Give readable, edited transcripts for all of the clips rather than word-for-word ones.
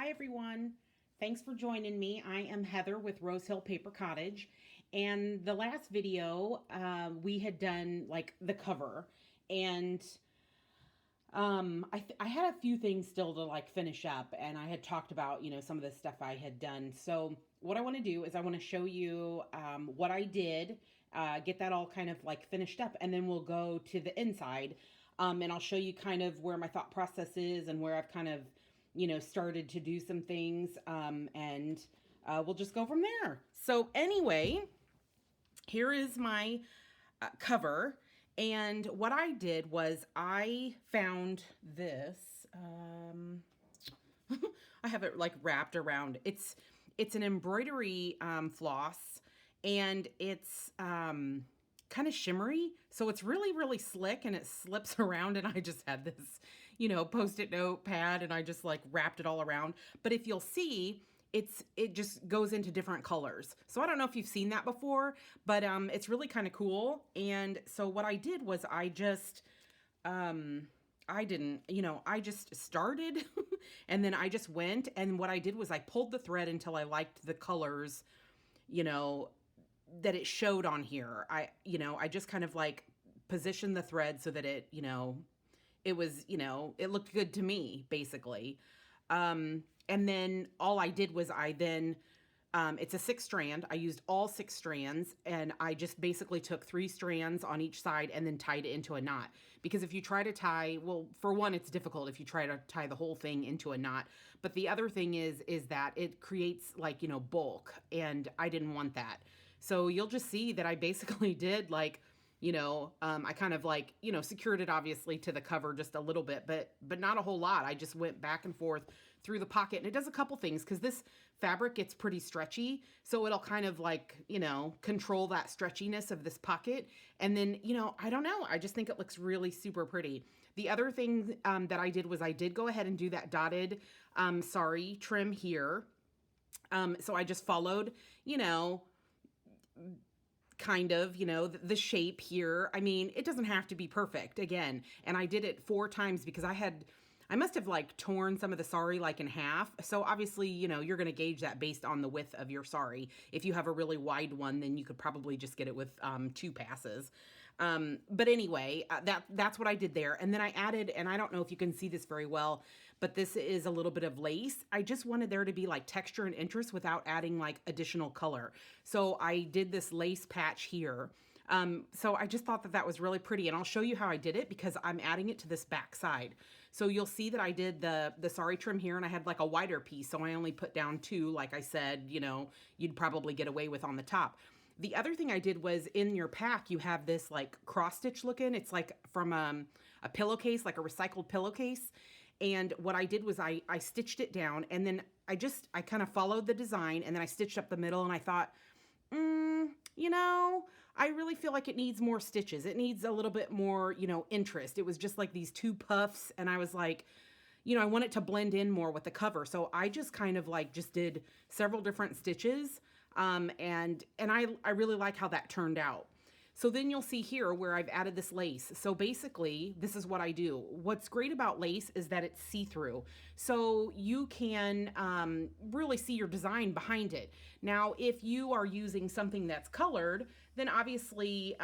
Hi everyone. Thanks for joining me. I am Heather with Rose Hill Paper Cottage. And the last video, we had done like the cover. And I had a few things still to like finish up. And I had talked about, some of the stuff I had done. So what I want to do is I want to show you what I did, get that all kind of like finished up. And then we'll go to the inside. And I'll show you kind of where my thought process is and where I've kind of started to do some things, and we'll just go from there. So anyway, here is my cover. And what I did was I found this. I have it like wrapped around. It's an embroidery floss, and it's kind of shimmery. So it's really, really slick and it slips around. And I just had this, Post-it note pad and I just like wrapped it all around. But if you'll see, it just goes into different colors. So I don't know if you've seen that before, but it's really kind of cool. And so what I did was I just, I didn't, I just started and then I just went. And what I did was I pulled the thread until I liked the colors, that it showed on here. I just kind of like positioned the thread so that it was, it looked good to me, basically. And then all I did was it's a 6-strand. I used all 6 strands, and I just basically took 3 strands on each side and then tied it into a knot. Because if you try to tie, well, for one, it's difficult if you try to tie the whole thing into a knot. But the other thing is that it creates like, bulk, and I didn't want that. So you'll just see that I basically did like, I kind of like, secured it obviously to the cover just a little bit, but not a whole lot. I just went back and forth through the pocket, and it does a couple things because this fabric gets pretty stretchy. So it'll kind of like, control that stretchiness of this pocket. And then, I don't know. I just think it looks really super pretty. The other thing that I did was I did go ahead and do that dotted sari trim here. So I just followed, kind of, the shape here. I mean, it doesn't have to be perfect again. And I did it 4 times because I must have like torn some of the sari like in half. So obviously, you're going to gauge that based on the width of your sari. If you have a really wide one, then you could probably just get it with 2 passes. But anyway, that's what I did there. And then I added, and I don't know if you can see this very well, but this is a little bit of lace. I just wanted there to be like texture and interest without adding like additional color. So I did this lace patch here. So I just thought that was really pretty, and I'll show you how I did it because I'm adding it to this back side. So you'll see that I did the sari trim here, and I had like a wider piece. So I only put down 2, like I said, you'd probably get away with on the top. The other thing I did was in your pack, you have this like cross stitch looking. It's like from a pillowcase, like a recycled pillowcase. And what I did was I stitched it down, and then I kind of followed the design, and then I stitched up the middle, and I thought, I really feel like it needs more stitches. It needs a little bit more, interest. It was just like these 2 puffs, and I was like, I want it to blend in more with the cover. So I just kind of like just did several different stitches. And I really like how that turned out. So then you'll see here where I've added this lace. So basically, this is what I do. What's great about lace is that it's see-through. So you can really see your design behind it. Now, if you are using something that's colored, then obviously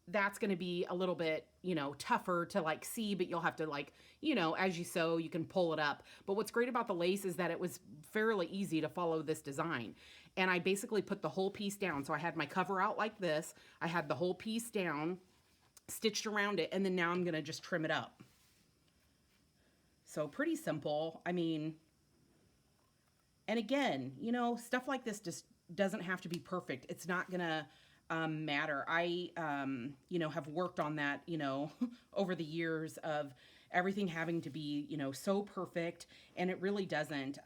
that's going to be a little bit, tougher to like see, but you'll have to like, as you sew, you can pull it up. But what's great about the lace is that it was fairly easy to follow this design. And I basically put the whole piece down. So I had my cover out like this. I had the whole piece down, stitched around it, and then now I'm going to just trim it up. So pretty simple. I mean, and again, stuff like this just doesn't have to be perfect. It's not going to matter. I, have worked on that, over the years of everything having to be, so perfect, and it really doesn't.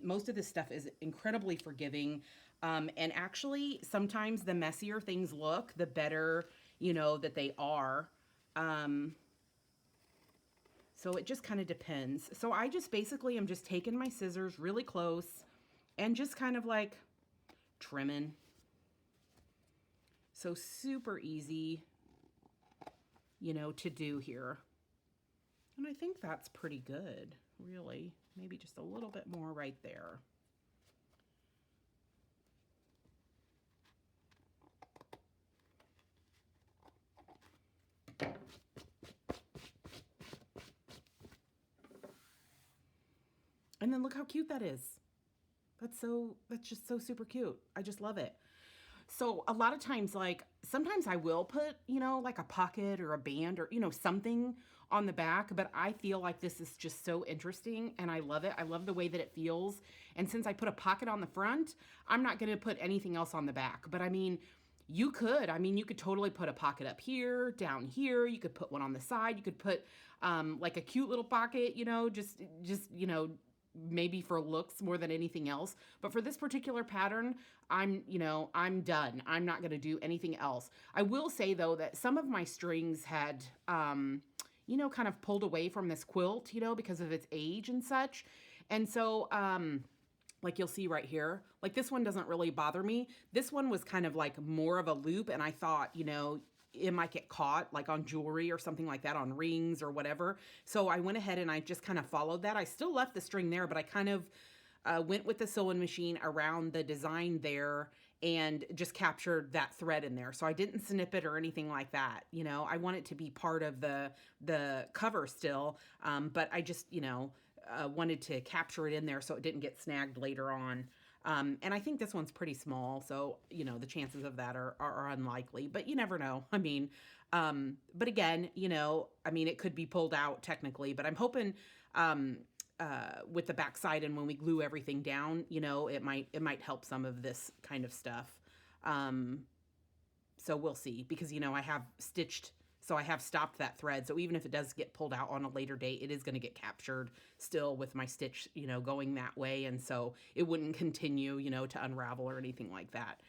Most of this stuff is incredibly forgiving. And actually sometimes the messier things look, the better, that they are. So it just kind of depends. So I just basically am just taking my scissors really close and just kind of like trimming. So super easy, to do here. And I think that's pretty good, really. Maybe just a little bit more right there. And then look how cute that is. That's just so super cute. I just love it. So a lot of times, like sometimes I will put, like a pocket or a band or, something on the back, but I feel like this is just so interesting and I love it. I love the way that it feels. And since I put a pocket on the front, I'm not going to put anything else on the back. But I mean, you could totally put a pocket up here, down here. You could put one on the side. You could put like a cute little pocket, maybe for looks more than anything else. But for this particular pattern, I'm done. I'm not going to do anything else. I will say though that some of my strings had, kind of pulled away from this quilt, because of its age and such. And so, like you'll see right here, like this one doesn't really bother me. This one was kind of like more of a loop. And I thought, it might get caught like on jewelry or something like that, on rings or whatever. So I went ahead and I just kind of followed that. I still left the string there, but I kind of went with the sewing machine around the design there and just captured that thread in there. So I didn't snip it or anything like that. I want it to be part of the cover still, but I just, wanted to capture it in there so it didn't get snagged later on. And I think this one's pretty small, so, the chances of that are unlikely, but you never know. I mean, but again, it could be pulled out technically, but I'm hoping, with the backside and when we glue everything down, it might help some of this kind of stuff. So we'll see, because, I have stitched, so I have stopped that thread. So even if it does get pulled out on a later date, it is going to get captured still with my stitch, going that way. And so it wouldn't continue, to unravel or anything like that.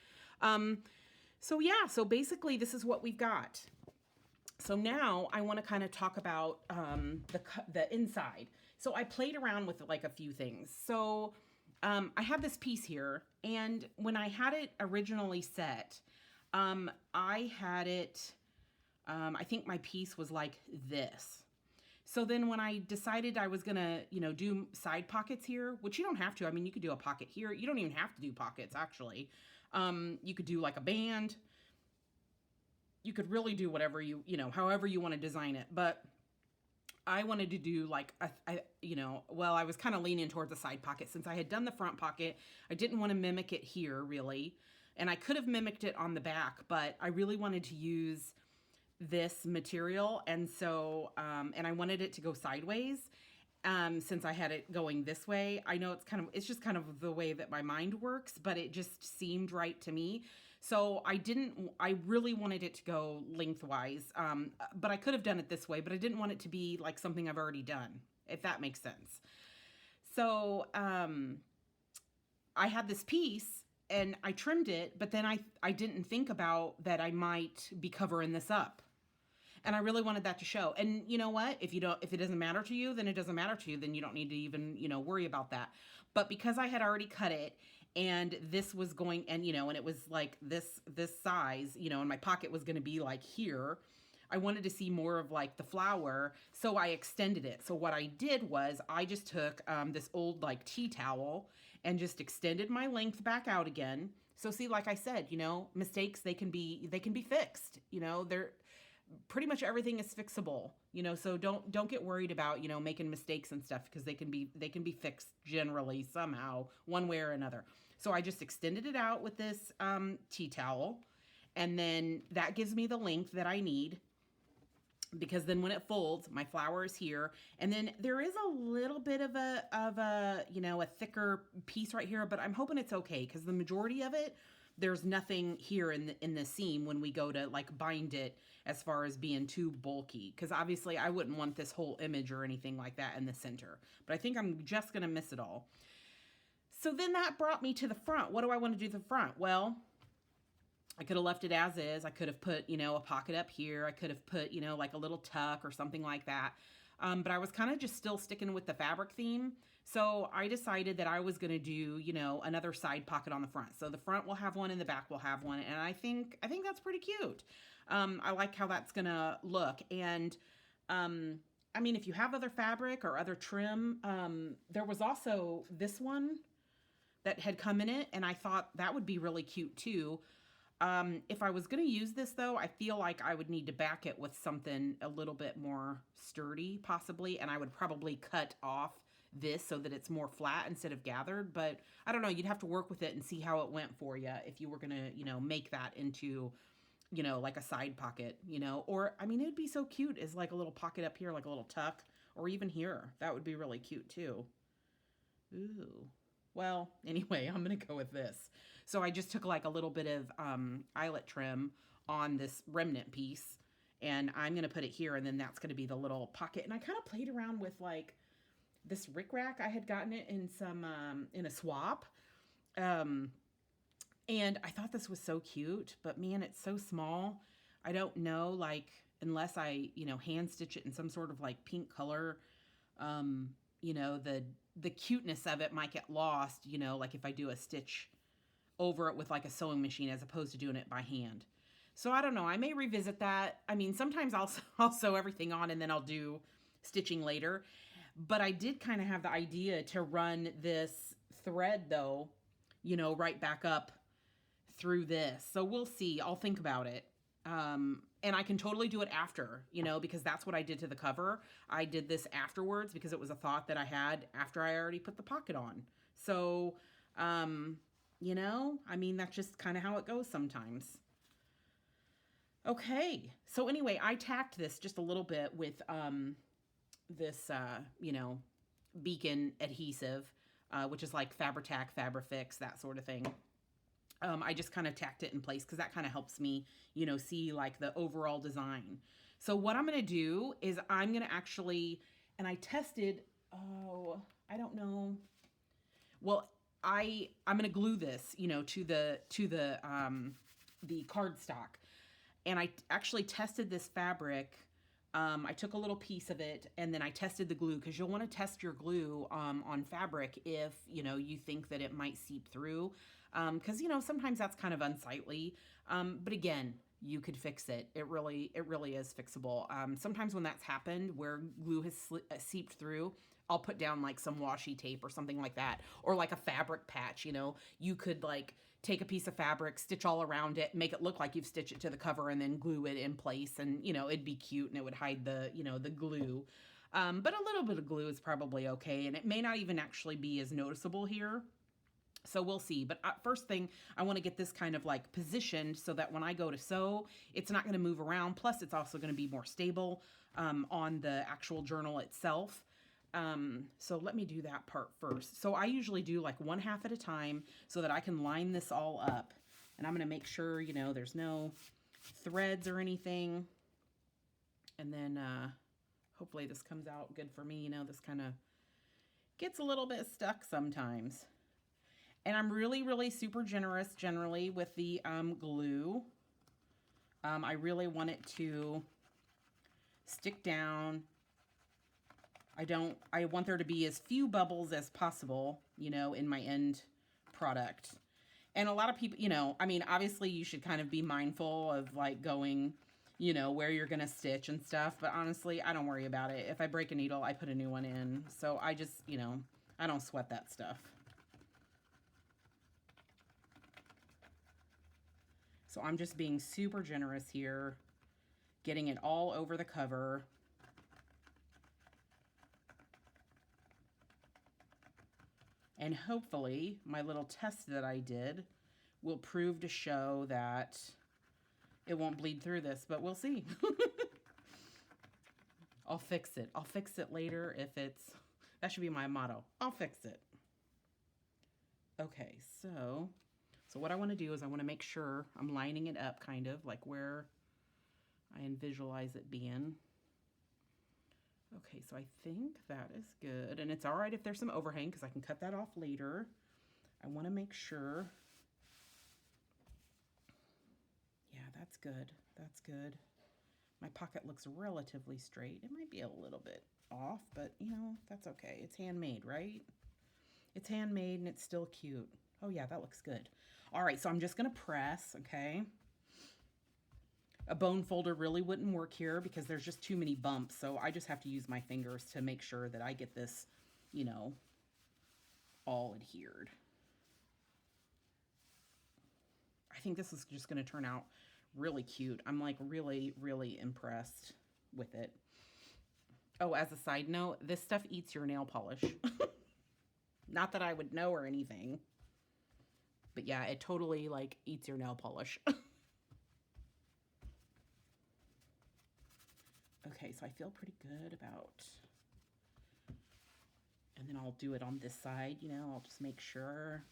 So yeah, so basically this is what we've got. So now I want to kind of talk about the inside. So I played around with like a few things. So I have this piece here, and when I had it originally set, I had it, I think my piece was like this. So then when I decided I was gonna, do side pockets here, which you don't have to. I mean, you could do a pocket here. You don't even have to do pockets, actually. You could do like a band. You could really do whatever however you want to design it. But I wanted to do like, I was kind of leaning towards a side pocket since I had done the front pocket. I didn't want to mimic it here really. And I could have mimicked it on the back, but I really wanted to use this material. And so, and I wanted it to go sideways, since I had it going this way. I know it's just kind of the way that my mind works, but it just seemed right to me. So I really wanted it to go lengthwise, but I could have done it this way, but I didn't want it to be like something I've already done, if that makes sense. So, I had this piece and I trimmed it, but then I didn't think about that I might be covering this up. And I really wanted that to show. And you know what? If it doesn't matter to you, then it doesn't matter to you. Then you don't need to even, worry about that. But because I had already cut it, and this was going, and and it was like this size, and my pocket was going to be like here, I wanted to see more of like the flower, so I extended it. So what I did was I just took this old like tea towel and just extended my length back out again. So see, like I said, mistakes, they can be fixed. They're pretty much everything is fixable. So don't get worried about making mistakes and stuff, because they can be fixed generally somehow, one way or another. So I just extended it out with this tea towel, and then that gives me the length that I need, because then when it folds, my flower is here, and then there is a little bit of a thicker piece right here, but I'm hoping it's okay, because the majority of it, there's nothing here in the seam when we go to like bind it, as far as being too bulky, because obviously I wouldn't want this whole image or anything like that in the center, but I think I'm just gonna miss it all. So then that brought me to the front. What do I want to do to the front? Well, I could have left it as is. I could have put, a pocket up here. I could have put, like a little tuck or something like that. But I was kind of just still sticking with the fabric theme. So I decided that I was going to do, another side pocket on the front. So the front will have one and the back will have one. And I think that's pretty cute. I like how that's going to look. And I mean, if you have other fabric or other trim, there was also this one that had come in it, and I thought that would be really cute too. If I was going to use this though, I feel like I would need to back it with something a little bit more sturdy, possibly, and I would probably cut off this so that it's more flat instead of gathered. But I don't know, you'd have to work with it and see how it went for you if you were going to, make that into, like a side pocket, or I mean, it'd be so cute as like a little pocket up here, like a little tuck, or even here. That would be really cute too. Ooh. Well, anyway, I'm going to go with this. So I just took like a little bit of eyelet trim on this remnant piece, and I'm going to put it here, and then that's going to be the little pocket. And I kind of played around with like this rickrack. I had gotten it in some in a swap. Um, and I thought this was so cute, but man, it's so small. I don't know, like, unless I, hand stitch it in some sort of like pink color, um, the cuteness of it might get lost, like if I do a stitch over it with like a sewing machine as opposed to doing it by hand. So I don't know. I may revisit that. I mean, sometimes I'll sew everything on and then I'll do stitching later. But I did kind of have the idea to run this thread though, right back up through this. So we'll see. I'll think about it. And I can totally do it after, because that's what I did to the cover. I did this afterwards because it was a thought that I had after I already put the pocket on. So, I mean, that's just kind of how it goes sometimes. Okay. So anyway, I tacked this just a little bit with, this, beacon adhesive, which is like Fabri-Tac, Fabrifix, that sort of thing. I just kind of tacked it in place because that kind of helps me, see like the overall design. So what I'm going to do is I'm going to actually, and I tested, I don't know. Well, I'm going to glue this, to the cardstock. And I actually tested this fabric. I took a little piece of it and then I tested the glue because you'll want to test your glue on fabric if, you think that it might seep through. Because, sometimes that's kind of unsightly. But again, you could fix it. It really is fixable. Sometimes when that's happened, where glue has seeped through, I'll put down like some washi tape or something like that, or like a fabric patch. You could like take a piece of fabric, stitch all around it, make it look like you've stitched it to the cover, and then glue it in place, and it'd be cute and it would hide the glue. But a little bit of glue is probably okay, and it may not even actually be as noticeable here. So we'll see. But first thing, I want to get this kind of like positioned so that when I go to sew, it's not going to move around. Plus, it's also going to be more stable on the actual journal itself. So let me do that part first. So I usually do like one half at a time so that I can line this all up. And I'm going to make sure, there's no threads or anything. And then hopefully this comes out good for me. This kind of gets a little bit stuck sometimes. And I'm really super generous generally with the glue. I really want it to stick down. I want there to be as few bubbles as possible, in my end product. And a lot of people, I mean, obviously you should kind of be mindful of like going, where you're going to stitch and stuff. But honestly, I don't worry about it. If I break a needle, I put a new one in. So I just, I don't sweat that stuff. So I'm just being super generous here, getting it all over the cover. And hopefully my little test that I did will prove to show that it won't bleed through this, but we'll see. I'll fix it. I'll fix it later if it's, that should be my motto. I'll fix it. Okay, so what I want to do is I want to make sure I'm lining it up kind of like where I visualize it being. Okay, so I think that is good. And it's all right if there's some overhang because I can cut that off later. I want to make sure. Yeah, that's good. That's good. My pocket looks relatively straight. It might be a little bit off, but that's okay. It's handmade, right? It's handmade and it's still cute. Oh yeah, that looks good. All right, so I'm just gonna press, okay? A bone folder really wouldn't work here because there's just too many bumps. So I just have to use my fingers to make sure that I get this, you know, all adhered. I think this is just going to turn out really cute. I'm like really, really impressed with it. Oh, as a side note, this stuff eats your nail polish. Not that I would know or anything. But yeah, it totally like eats your nail polish. Okay, so I feel pretty good about, and then I'll do it on this side, you know, I'll just make sure.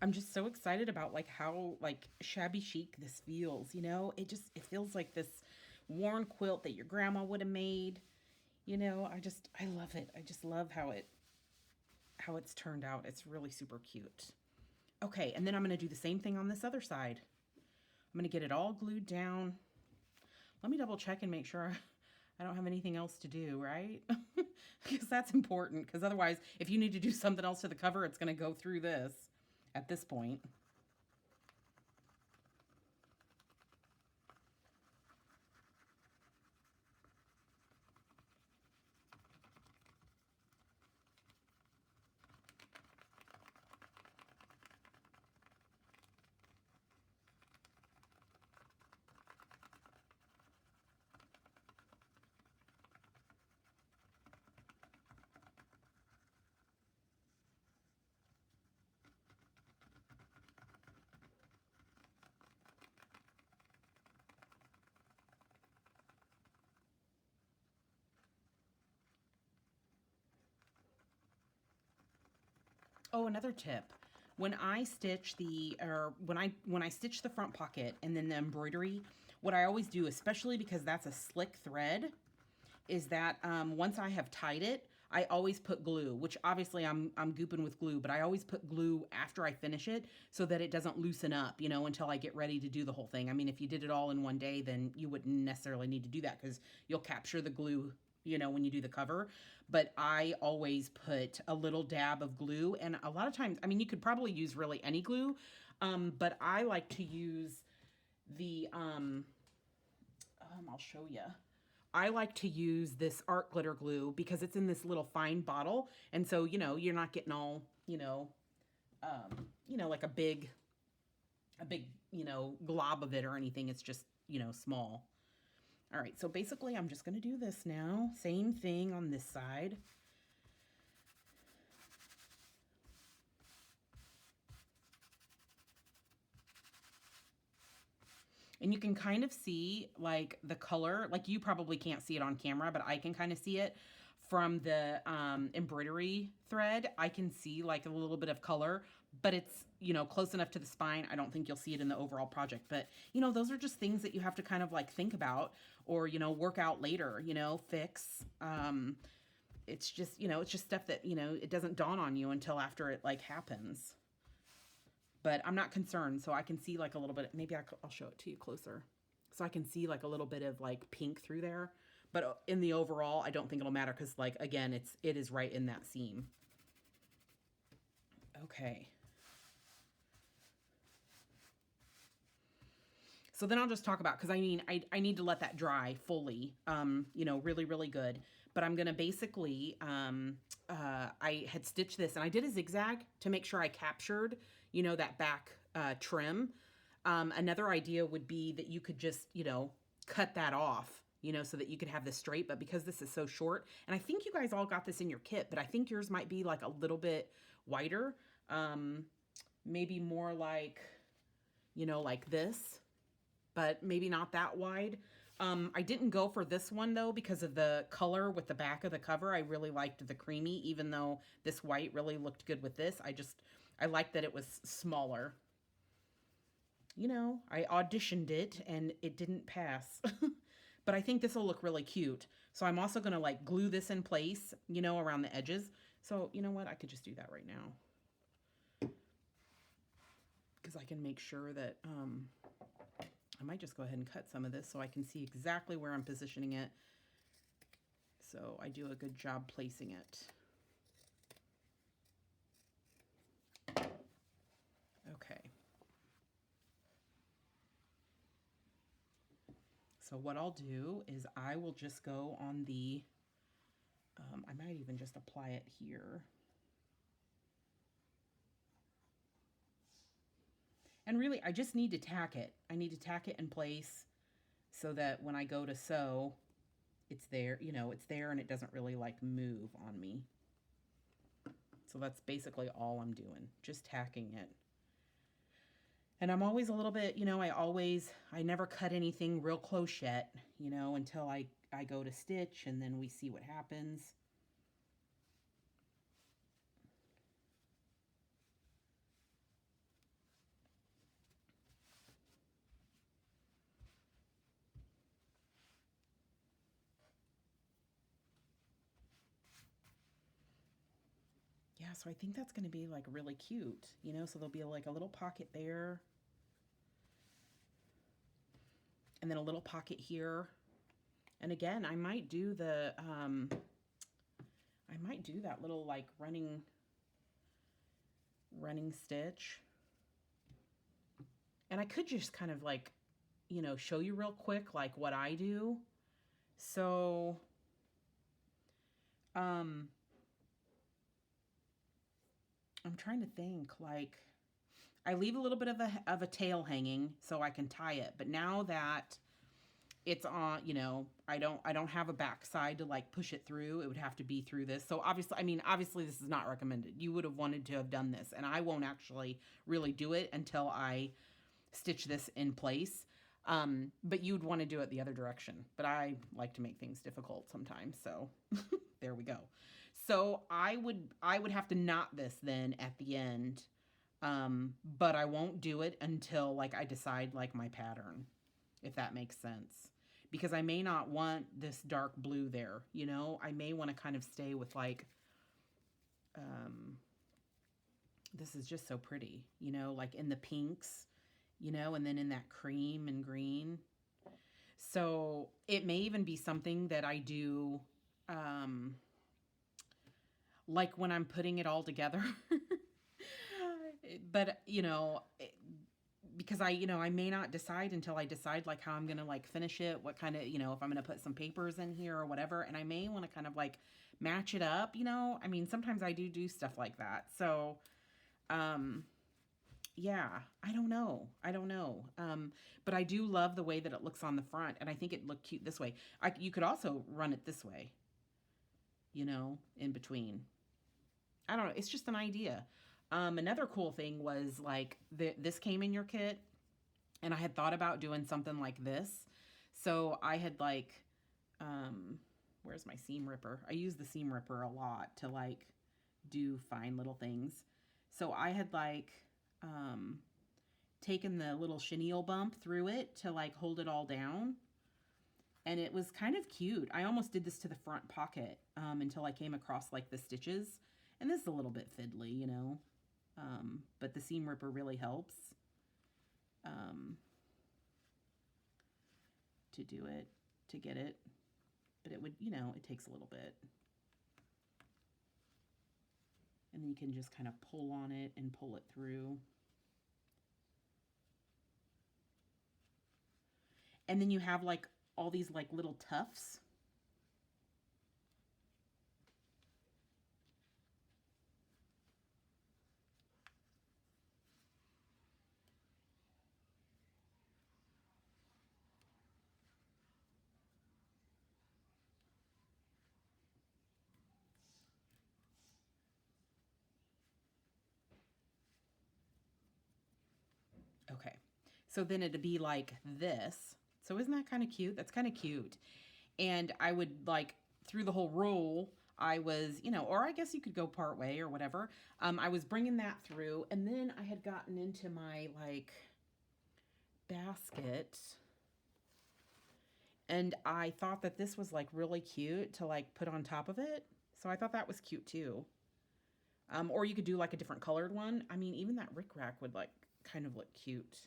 I'm just so excited about like how like shabby chic this feels, you know? It feels like this worn quilt that your grandma would have made. You know, I love it. I just love how it's turned out. It's really super cute. Okay, and then I'm going to do the same thing on this other side. I'm going to get it all glued down. Let me double check and make sure I don't have anything else to do, right? Because that's important, because otherwise, if you need to do something else to the cover, it's going to go through this at this point. Oh, another tip. When I stitch the, or when I stitch the front pocket and then the embroidery, what I always do, especially because that's a slick thread, is that once I have tied it, I always put glue, which obviously I'm gooping with glue, but I always put glue after I finish it so that it doesn't loosen up, you know, until I get ready to do the whole thing. I mean, if you did it all in one day, then you wouldn't necessarily need to do that because you'll capture the glue, you know, when you do the cover. But I always put a little dab of glue, and a lot of times, I mean, you could probably use really any glue, but I like to use the, I'll show you. I like to use this art glitter glue because it's in this little fine bottle. And so, you know, you're not getting all, like a big, glob of it or anything. It's just, small. All right. So basically I'm just going to do this now. Same thing on this side. And you can kind of see like the color, like you probably can't see it on camera, but I can kind of see it from the embroidery thread. I can see like a little bit of color, but it's, close enough to the spine. I don't think you'll see it in the overall project, but those are just things that you have to kind of like think about or, work out later, fix. It's just, it's just stuff that, it doesn't dawn on you until after it like happens. But I'm not concerned, so I can see like a little bit, maybe I'll show it to you closer. So I can see like a little bit of like pink through there. But in the overall, I don't think it'll matter because like, again, it is right in that seam. Okay. So then I'll just talk about, because I mean, I need to let that dry fully, really, really good. But I'm going to basically, I had stitched this and I did a zigzag to make sure I captured, that back trim. Another idea would be that you could just, cut that off, so that you could have this straight. But because this is so short, and I think you guys all got this in your kit, but I think yours might be like a little bit wider, maybe more like, like this, but maybe not that wide. I didn't go for this one though because of the color with the back of the cover. I really liked the creamy, even though this white really looked good with this. I liked that it was smaller. I auditioned it and it didn't pass. But I think this will look really cute. So I'm also going to like glue this in place, around the edges. So you know what? I could just do that right now. Because I can make sure that, I might just go ahead and cut some of this so I can see exactly where I'm positioning it. So I do a good job placing it. Okay. So what I'll do is I will just go on the, I might even just apply it here. And really, I just need to tack it. I need to tack it in place so that when I go to sew, it's there, you know, it's there and it doesn't really like move on me. So that's basically all I'm doing, just tacking it. And I'm always a little bit, you know, I never cut anything real close yet, you know, until I go to stitch and then we see what happens. Yeah, so I think that's going to be like really cute, you know, so there'll be like a little pocket there and then a little pocket here. And again, I might do that little like running stitch. And I could just kind of like, you know, show you real quick like what I do. So I'm trying to think, like I leave a little bit of a tail hanging so I can tie it. But now that it's on, you know, I don't have a backside to like push it through. It would have to be through this. So obviously this is not recommended. You would have wanted to have done this, and I won't actually really do it until I stitch this in place. But you'd want to do it the other direction. But I like to make things difficult sometimes. So there we go. So I would have to knot this then at the end. But I won't do it until like I decide like my pattern, if that makes sense. Because I may not want this dark blue there, you know? I may want to kind of stay with like, this is just so pretty, you know, like in the pinks, you know, and then in that cream and green. So it may even be something that I do, like when I'm putting it all together. But, you know, because I may not decide until I decide like how I'm going to like finish it, what kind of, you know, if I'm going to put some papers in here or whatever, and I may want to kind of like match it up, you know. I mean, sometimes I do stuff like that. So, yeah, I don't know. But I do love the way that it looks on the front, and I think it looked cute this way. You could also run it this way, you know, in between. I don't know. It's just an idea. Another cool thing was like this came in your kit, and I had thought about doing something like this. So I had like, where's my seam ripper? I use the seam ripper a lot to like do fine little things. So I had like taken the little chenille bump through it to like hold it all down. And it was kind of cute. I almost did this to the front pocket until I came across like the stitches. And this is a little bit fiddly, you know. But the seam ripper really helps to do it, to get it. But it would, you know, it takes a little bit. And then you can just kind of pull on it and pull it through. And then you have like all these like little tufts. Okay. So then it'd be like this. So isn't that kind of cute? That's kind of cute. And I would like through the whole roll, I was, you know, or I guess you could go part way or whatever. I was bringing that through, and then I had gotten into my like basket, and I thought that this was like really cute to like put on top of it. So I thought that was cute too. Or you could do like a different colored one. I mean, even that rickrack would like kind of look cute.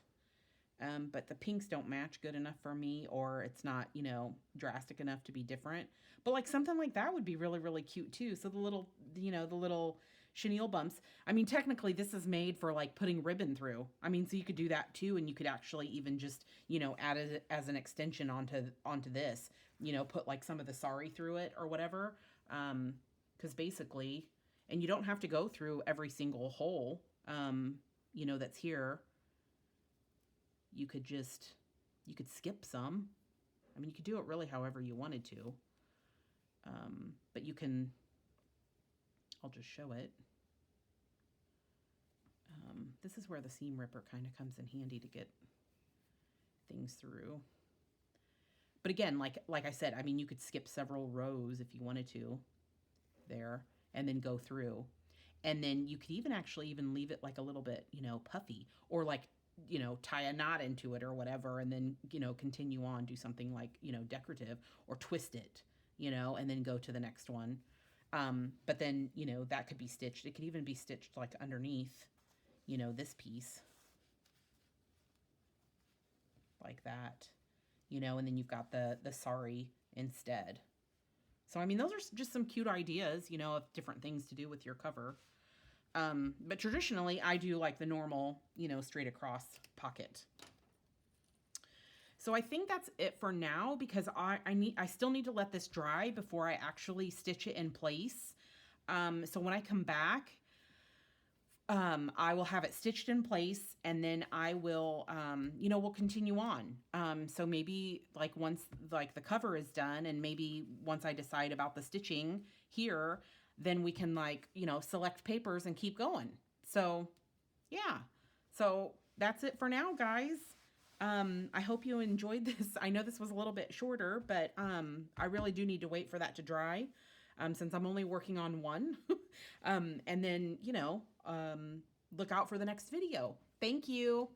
But the pinks don't match good enough for me, or it's not, you know, drastic enough to be different. But like something like that would be really, really cute too. So the little, you know, the little chenille bumps. I mean, technically this is made for like putting ribbon through. I mean, so you could do that too, and you could actually even just, add it as an extension onto this, put like some of the sari through it or whatever. Because basically, and you don't have to go through every single hole, that's here. You could skip some. I mean, you could do it really however you wanted to. But you can, I'll just show it. This is where the seam ripper kind of comes in handy to get things through. But again, like I said, I mean, you could skip several rows if you wanted to there and then go through. And then you could even actually even leave it like a little bit, puffy, or like, tie a knot into it or whatever, and then, continue on, do something like, decorative, or twist it, and then go to the next one. But then, that could be stitched. It could even be stitched like underneath, this piece like that, and then you've got the sari instead. So, I mean, those are just some cute ideas, of different things to do with your cover. But traditionally I do like the normal, straight across pocket. So I think that's it for now, because I still need to let this dry before I actually stitch it in place. So when I come back, I will have it stitched in place, and then I will, we'll continue on. So maybe like once like the cover is done, and maybe once I decide about the stitching here, then we can like, select papers and keep going. So yeah, so that's it for now, guys. I hope you enjoyed this. I know this was a little bit shorter, but I really do need to wait for that to dry, since I'm only working on one. And then, look out for the next video. Thank you.